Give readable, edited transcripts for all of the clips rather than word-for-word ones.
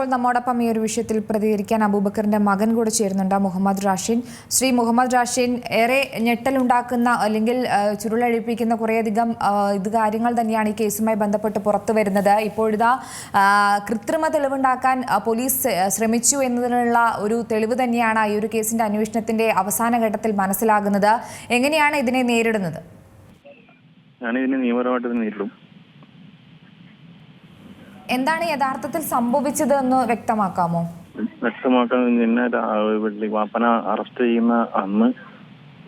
ഇപ്പോൾ നമ്മോടൊപ്പം ഈ ഒരു വിഷയത്തിൽ പ്രതികരിക്കാൻ അബൂബക്കറിന്റെ മകൻ കൂടെ ചേരുന്നുണ്ട്, മുഹമ്മദ് റാഷിൻ. ശ്രീ മുഹമ്മദ് റാഷിൻ, ഏറെ ഞെട്ടലുണ്ടാക്കുന്ന അല്ലെങ്കിൽ ചുരുളഴിപ്പിക്കുന്ന കുറേയധികം കാര്യങ്ങൾ തന്നെയാണ് ഈ കേസുമായി ബന്ധപ്പെട്ട് പുറത്തു വരുന്നത്. ഇപ്പോഴിതാ കൃത്രിമ തെളിവുണ്ടാക്കാൻ പോലീസ് ശ്രമിച്ചു എന്നതിനുള്ള ഒരു തെളിവ് തന്നെയാണ് ഈ ഒരു കേസിന്റെ അന്വേഷണത്തിന്റെ അവസാന ഘട്ടത്തിൽ മനസ്സിലാകുന്നത്. എങ്ങനെയാണ് ഇതിനെ നേരിടുന്നത്? ഞാനിതിനെ നിയമപരമായിട്ട് നേരിടും. എന്താണ് യഥാർത്ഥത്തിൽ സംഭവിച്ചത് എന്ന് വ്യക്തമാക്കാമോ? വ്യക്തമാക്കാൻ എന്നെ വാപ്പന അറസ്റ്റ് ചെയ്യുന്ന അന്ന്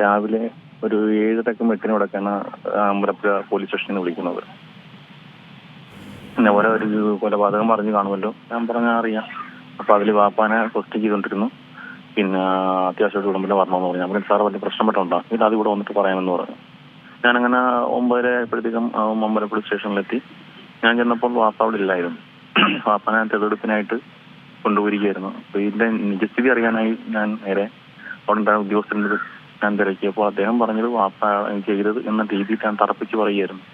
രാവിലെ ഒരു 7:08 അമ്പലപ്പുഴ പോലീസ് സ്റ്റേഷനിൽ വിളിക്കുന്നത്. പിന്നെ ഓരോ ഒരു കൊലപാതകം പറഞ്ഞു കാണുമല്ലോ, ഞാൻ പറഞ്ഞാൽ അറിയാം. അപ്പൊ അതിൽ വാപ്പാനെ ക്വസ്റ്റ്യൻ ചെയ്തുകൊണ്ടിരുന്നു. പിന്നെ അത്യാവശ്യമായിട്ട് കുടുംബത്തിൽ വരണമെന്ന് പറഞ്ഞു. നമ്മുടെ സാറ് വലിയ പ്രശ്നപ്പെട്ടുണ്ടോ, ഇത് അത് ഇവിടെ വന്നിട്ട് പറയാമെന്ന് പറഞ്ഞു. ഞാനങ്ങനെ 9:30 അമ്പലപ്പുഴ സ്റ്റേഷനിലെത്തി. ഞാൻ ചെന്നപ്പോൾ വാപ്പ അവിടെ ഇല്ലായിരുന്നു. വാപ്പനെ തെളിവെടുപ്പിനായിട്ട് കൊണ്ടുപോയിരിക്കുകയായിരുന്നു. അപ്പൊ ഇതിന്റെ നിജസ്ഥിതി അറിയാനായി ഞാൻ നേരെ അവിടെ ഉണ്ടായ ഉദ്യോഗസ്ഥൻ്റെ ഞാൻ തിരക്കിയപ്പോൾ അദ്ദേഹം പറഞ്ഞത് വാപ്പ ചെയ്തത് എന്ന രീതിയിൽ ഞാൻ തറപ്പിച്ച് പറയുകയായിരുന്നു.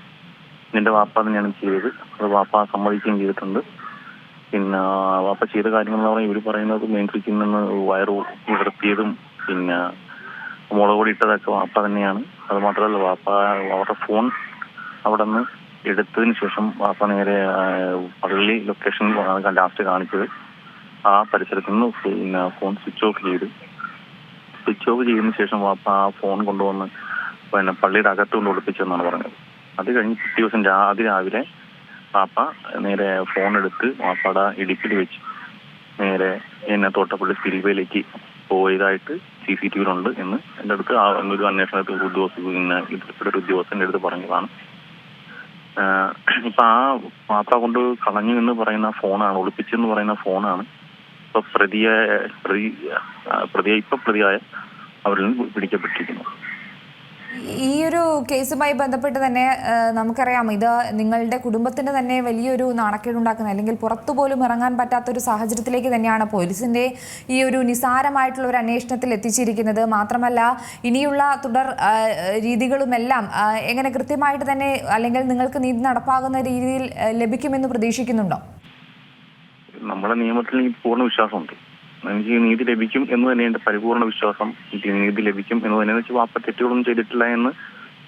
നിന്റെ വാപ്പ തന്നെയാണ് ചെയ്തത്, അത് വാപ്പ സമ്മതിക്കുകയും ചെയ്തിട്ടുണ്ട്. പിന്നെ വാപ്പ ചെയ്ത കാര്യങ്ങൾ എന്ന് പറഞ്ഞാൽ ഇവർ പറയുന്നത് നിയന്ത്രിച്ചിൽ നിന്ന് വയറ് ഉയർത്തിയതും പിന്നെ മുളക് പൊടി ഇട്ടതൊക്കെ വാപ്പ തന്നെയാണ്. അത് മാത്രമല്ല വാപ്പ അവരുടെ ഫോൺ അവിടെ നിന്ന് എടുത്തതിന് ശേഷം വാപ്പ നേരെ പള്ളി ലൊക്കേഷൻ ലാസ്റ്റ് കാണിച്ചത് ആ പരിസരത്ത് നിന്ന് പിന്നെ ഫോൺ സ്വിച്ച് ഓഫ് ചെയ്തതിന് ശേഷം വാപ്പ ആ ഫോൺ കൊണ്ടുവന്ന് പിന്നെ പള്ളിയുടെ അകത്തുകൊണ്ട് ഒളിപ്പിച്ചെന്നാണ് പറഞ്ഞത്. അത് കഴിഞ്ഞ് പിറ്റേ ദിവസം രാവിലെ വാപ്പ നേരെ ഫോൺ എടുത്ത് വാപ്പയുടെ ഇടുക്കിൽ വെച്ച് നേരെ എന്നെ തോട്ടപ്പള്ളി സ്പിൽവേയിലേക്ക് പോയതായിട്ട് CCTVയിലുണ്ട് എന്ന് എൻ്റെ അടുത്ത് ഒരു അന്വേഷണത്തിൽ ഒരു ഉദ്യോഗസ്ഥൻ്റെ അടുത്ത് പറഞ്ഞതാണ്. ഇപ്പൊ ആ വാപ്പ കൊണ്ട് കളഞ്ഞു എന്ന് പറയുന്ന ഫോണാണ്, ഒളിപ്പിച്ചെന്ന് പറയുന്ന ഫോണാണ് ഇപ്പൊ പ്രതിയായ അവരിൽ നിന്ന് പിടിക്കപ്പെട്ടിരിക്കുന്നത്. ഈ ഒരു കേസുമായി ബന്ധപ്പെട്ട് തന്നെ നമുക്കറിയാം, ഇത് നിങ്ങളുടെ കുടുംബത്തിന് തന്നെ വലിയൊരു നാണക്കേടുണ്ടാക്കുന്ന അല്ലെങ്കിൽ പുറത്തു പോലും ഇറങ്ങാൻ പറ്റാത്തൊരു സാഹചര്യത്തിലേക്ക് തന്നെയാണ് പോലീസിന്റെ ഈ ഒരു നിസാരമായിട്ടുള്ള ഒരു അന്വേഷണത്തിൽ എത്തിച്ചിരിക്കുന്നത്. മാത്രമല്ല ഇനിയുള്ള തുടർ രീതികളുമെല്ലാം എങ്ങനെ കൃത്യമായിട്ട് തന്നെ അല്ലെങ്കിൽ നിങ്ങൾക്ക് നീതി നടപ്പാകുന്ന രീതിയിൽ ലഭിക്കുമെന്ന് പ്രതീക്ഷിക്കുന്നുണ്ടോ? നമ്മുടെ നിയമത്തിൽ പൂർണ്ണ വിശ്വാസമുണ്ട്. എനിക്ക് നീതി ലഭിക്കും എന്ന് തന്നെ എന്റെ പരിപൂർണ വിശ്വാസം. നീതി ലഭിക്കും എന്ന് തന്നെ വെച്ചാൽ വാപ്പ തെറ്റുകളൊന്നും ചെയ്തിട്ടില്ല എന്ന്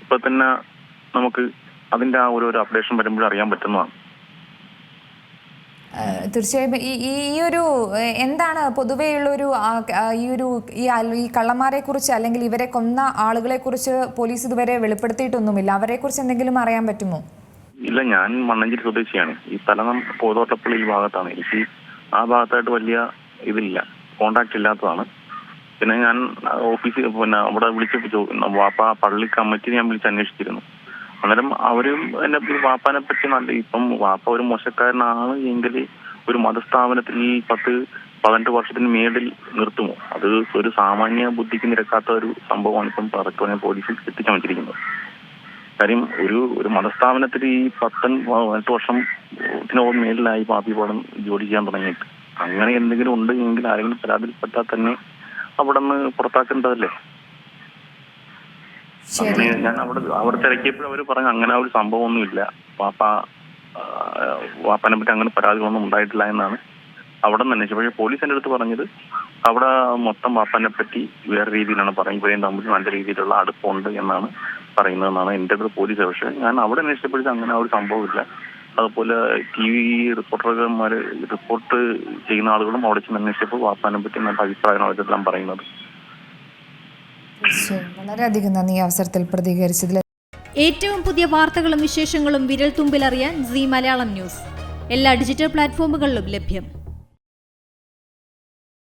ഇപ്പൊ തന്നെ നമുക്ക് അതിന്റെ ആ ഓരോ അപ്ഡേഷൻ വരുമ്പോഴും അറിയാൻ പറ്റുന്നതാണ്. തീർച്ചയായും ഈ ഒരു എന്താണ് പൊതുവെയുള്ളൊരു ഈ കള്ളന്മാരെ കുറിച്ച് അല്ലെങ്കിൽ ഇവരെ കൊന്ന ആളുകളെ കുറിച്ച് പോലീസ് ഇതുവരെ വെളിപ്പെടുത്തിയിട്ടൊന്നുമില്ല. അവരെ കുറിച്ച് എന്തെങ്കിലും അറിയാൻ പറ്റുമോ? ഇല്ല, ഞാൻ മണ്ണഞ്ചേരി സ്വദേശിയാണ്. ഈ സ്ഥലം പോതോട്ടപ്പള്ളി ഈ ഭാഗത്താണ്. എനിക്ക് ആ ഭാഗത്തായിട്ട് വലിയ ഇതില്ല, കോണ്ടാക്ട് ഇല്ലാത്തതാണ്. പിന്നെ ഞാൻ ഓഫീസിൽ പിന്നെ അവിടെ വിളിച്ച് വാപ്പ പള്ളി കമ്മിറ്റി ഞാൻ വിളിച്ച് അന്വേഷിച്ചിരുന്നു. അന്നേരം അവരും എന്നെ വാപ്പാനെ പറ്റി നല്ല ഇപ്പം വാപ്പ ഒരു മോശക്കാരനാണ് എങ്കിൽ ഒരു മതസ്ഥാപനത്തിൽ ഈ 10-18 വർഷത്തിന് മേളിൽ നിർത്തുമോ? അത് ഒരു സാമാന്യ ബുദ്ധിക്ക് നിരക്കാത്ത ഒരു സംഭവമാണ് ഇപ്പം പറക്കോനെ പോലീസിൽ എത്തിച്ചമച്ചിരിക്കുന്നത്. കാര്യം ഒരു മതസ്ഥാപനത്തിൽ ഈ 18 വർഷത്തിനോട് മേളിലായി പാപ്പിപ്പാടം ജോലി ചെയ്യാൻ തുടങ്ങിയിട്ട് അങ്ങനെ എന്തെങ്കിലും ഉണ്ട് എങ്കിൽ ആരെങ്കിലും പരാതിപ്പെട്ടാൽ തന്നെ അവിടെ നിന്ന് പുറത്താക്കേണ്ടതല്ലേ? അങ്ങനെ ഞാൻ അവിടെ തിരക്കിയപ്പോൾ അവർ പറഞ്ഞു അങ്ങനെ ഒരു സംഭവമൊന്നുമില്ല, വാപ്പനെ പറ്റി അങ്ങനെ പരാതികളൊന്നും ഉണ്ടായിട്ടില്ല എന്നാണ് അവിടെ നിന്ന് അന്വേഷിച്ചത്. പക്ഷേ പോലീസ് എൻ്റെ അടുത്ത് പറഞ്ഞത് അവിടെ മൊത്തം വാപ്പനെ പറ്റി വേറെ രീതിയിലാണ് പറയുന്നത്, ഇവരെയും തമ്മിൽ നല്ല രീതിയിലുള്ള അടുപ്പമുണ്ട് എന്നാണ് പറയുന്നതെന്നാണ് എൻ്റെ അടുത്ത് പോലീസ്. പക്ഷേ ഞാൻ അവിടെ അന്വേഷിച്ചപ്പോഴത്തേക്ക് അങ്ങനെ ഒരു സംഭവമില്ല. അതുപോലെ TV റിപ്പോർട്ടർമാർ റിപ്പോർട്ട് ചെയ്യുന്ന ആളുകളും അവിടെ ചെന്ന് അന്വേഷിച്ചപ്പോൾ വാപ്പാനെ പറ്റി നല്ല അഭിപ്രായമാണ് അവരെല്ലാം പറയുന്നത്. വളരെയധികം നന്ദി അവസരത്തിൽ പ്രതികരിച്ചതിൽ. ഏറ്റവും പുതിയ വാർത്തകളും വിശേഷങ്ങളും വിരൽ തുമ്പിലറിയാൻ Zee മലയാളം ന്യൂസ് എല്ലാ ഡിജിറ്റൽ പ്ലാറ്റ്ഫോമുകളിലും ലഭ്യം.